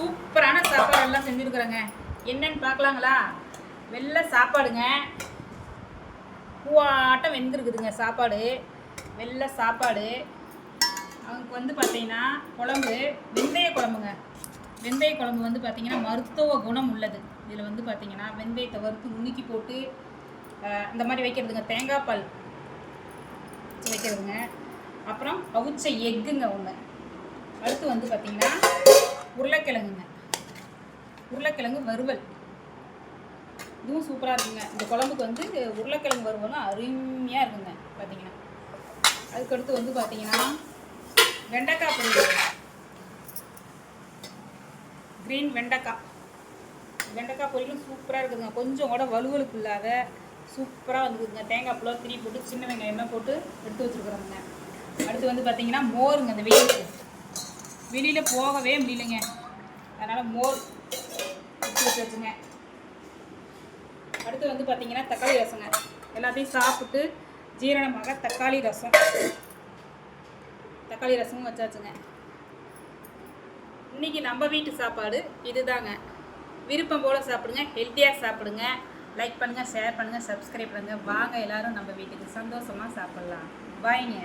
சூப்பரான சாப்பாடு எல்லாம் செஞ்சுருக்குறேங்க. என்னன்னு பார்க்கலாங்களா? வெள்ளை சாப்பாடுங்க, பூவாட்டம் வெந்திருக்குதுங்க சாப்பாடு. வெள்ளை சாப்பாடு. அவங்களுக்கு வந்து பார்த்தீங்கன்னா குழம்பு வெந்தய குழம்புங்க. வெந்தய குழம்பு வந்து பார்த்தீங்கன்னா மருத்துவ குணம் உள்ளது. இதில் வந்து பார்த்தீங்கன்னா வெந்தயத்தை வறுத்து நுணுக்கி போட்டு இந்த மாதிரி வைக்கிறதுங்க. தேங்காய் பால் வைக்கிறதுங்க. அப்புறம் அவிச்ச எக்குங்க ஒன்று. அடுத்து வந்து பார்த்தீங்கன்னா உருளைக்கிழங்குங்க. உருளைக்கிழங்கு வறுவல், இதுவும் சூப்பராக இருக்குங்க. இந்த குழம்புக்கு வந்து உருளைக்கிழங்கு வறுவலும் அருமையாக இருக்குங்க பார்த்தீங்கன்னா. அதுக்கடுத்து வந்து பார்த்தீங்கன்னா வெண்டைக்காய் பொரியல், க்ரீன் வெண்டைக்காய் பொரியலும் சூப்பராக இருக்குதுங்க. கொஞ்சம் கூட வலுவலுக்கு இல்லாத சூப்பராக வந்துருக்குதுங்க. தேங்காய் பூலாம் திரி போட்டு சின்ன வெங்காயம்லாம் போட்டு எடுத்து வச்சுருக்குறோங்க. அடுத்து வந்து பார்த்தீங்கன்னா மோருங்க. இந்த வெயிலுக்கு வெளியில் போகவே முடியலைங்க, அதனால் மோர் எடுத்து வச்சுருச்சுங்க. அடுத்து வந்து பார்த்தீங்கன்னா தக்காளி ரசங்க. எல்லாத்தையும் சாப்பிட்டு ஜீரணமாக தக்காளி ரசமும் வச்சாச்சுங்க. இன்றைக்கி நம்ம வீட்டு சாப்பாடு இதுதாங்க. விருப்பம் போல் சாப்பிடுங்க, ஹெல்த்தியாக சாப்பிடுங்க. லைக் பண்ணுங்கள், ஷேர் பண்ணுங்கள், சப்ஸ்கிரைப் பண்ணுங்கள். வாங்க எல்லோரும் நம்ம வீட்டுக்கு சந்தோஷமாக சாப்பிட்லாம். பாய்ங்க.